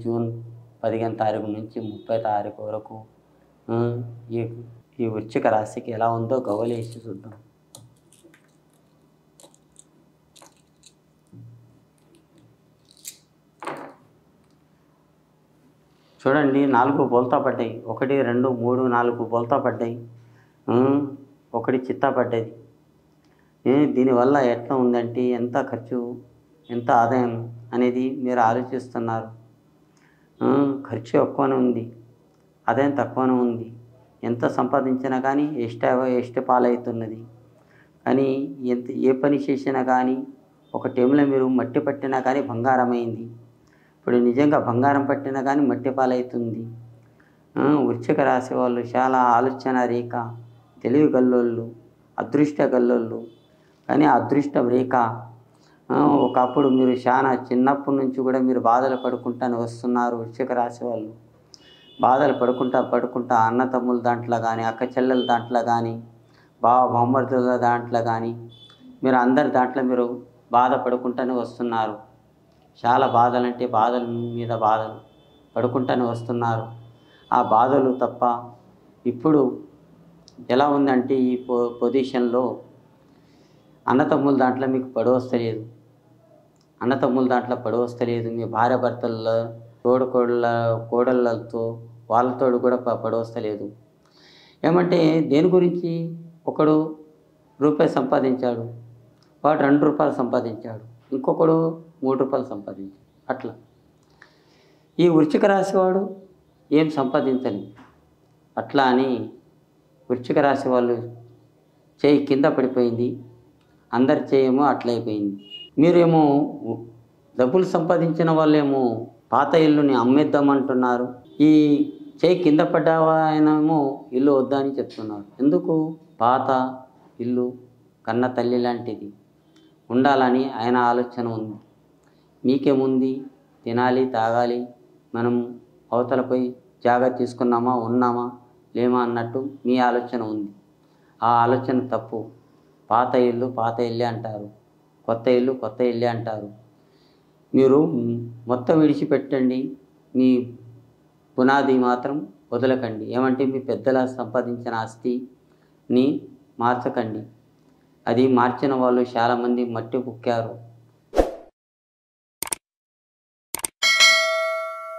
June 15 తారీఖు నుంచి 30 తారీఖు వరకు ఈ ఈ వృశ్చిక రాశికి ఎలా ఉందో గవ్వలేసి చూద్దాం. చూడండి, 4 బోల్తా పడ్డాయి. 1, 2, 3, 4 బోల్తా పడ్డాయి. 1 చిత్తా పడ్డది. దీనివల్ల ఎట్లా ఉందంటే ఎంత ఖర్చు, ఎంత ఆదాయం అనేది మీరు ఆలోచిస్తున్నారు. ఖర్చు ఎక్కువనే ఉంది, ఆదాయం తక్కువనే ఉంది. ఎంత సంపాదించినా కానీ ఎష్ట పాలవుతున్నది. కానీ ఏ పని చేసినా కానీ ఒక టైంలో మీరు మట్టి పట్టినా కానీ బంగారమైంది. ఇప్పుడు నిజంగా బంగారం పట్టినా కానీ మట్టి పాలవుతుంది. వృశ్చిక రాశి వాళ్ళు చాలా ఆలోచన రేఖ, తెలివి గల్లోళ్ళు, అదృష్ట గల్లోళ్ళు. కానీ అదృష్టం రేఖ ఒకప్పుడు మీరు చాలా చిన్నప్పటి నుంచి కూడా మీరు బాధలు పడుకుంటానే వస్తున్నారు. వృశ్చిక రాశి వాళ్ళు బాధలు పడుకుంటా అన్న తమ్ముల దాంట్లో కానీ, అక్క చెల్లెల దాంట్లో కానీ, బామ్మర్దుల దాంట్లో కానీ, మీరు అందరి దాంట్లో మీరు బాధపడుకుంటూనే వస్తున్నారు. చాలా బాధలంటే బాధల మీద బాధలు పడుకుంటూనే వస్తున్నారు. ఆ బాధలు తప్ప ఇప్పుడు ఎలా ఉందంటే ఈ పొజిషన్లో అన్నతమ్ముల దాంట్లో మీకు పడవస్తలేదు. మీ భార్య భర్తల్లో కోడళ్ళతో వాళ్ళతో కూడా పడవస్తలేదు. ఏమంటే దేని గురించి? ఒకడు రూపాయి సంపాదించాడు, వాడు 2 రూపాయలు సంపాదించాడు, ఇంకొకడు 3 రూపాయలు సంపాదించాడు. అట్లా ఈ వృశ్చిక రాశి వాడు ఏం సంపాదించలేదు. అట్లా అని వృశ్చిక రాశి వాళ్ళు చేయి కింద పడిపోయింది, అందరి చేయమో అట్లయిపోయింది. మీరేమో డబ్బులు సంపాదించిన వాళ్ళేమో పాత ఇల్లుని అమ్మేద్దామంటున్నారు. ఈ చేయి కింద పడ్డాయేమో ఇల్లు వద్దని చెప్తున్నారు. ఎందుకు? పాత ఇల్లు కన్న తల్లి లాంటిది ఉండాలని ఆయన ఆలోచన ఉంది. మీకేముంది? తినాలి, తాగాలి, మనం అవతలపై జాగా తీసుకున్నామా, ఉన్నామా, లేమా అన్నట్టు మీ ఆలోచన ఉంది. ఆ ఆలోచన తప్పు. పాత ఇల్లు పాత ఇల్లే అంటారు, కొత్త ఇల్లు కొత్త ఇల్లే అంటారు. మీరు మొత్తం విడిచిపెట్టండి, మీ పునాది మాత్రం వదలకండి. ఏమంటే మీ పెద్దల సంపాదించిన ఆస్తిని మార్చకండి. అది మార్చిన వాళ్ళు చాలామంది మట్టి పుక్కారు.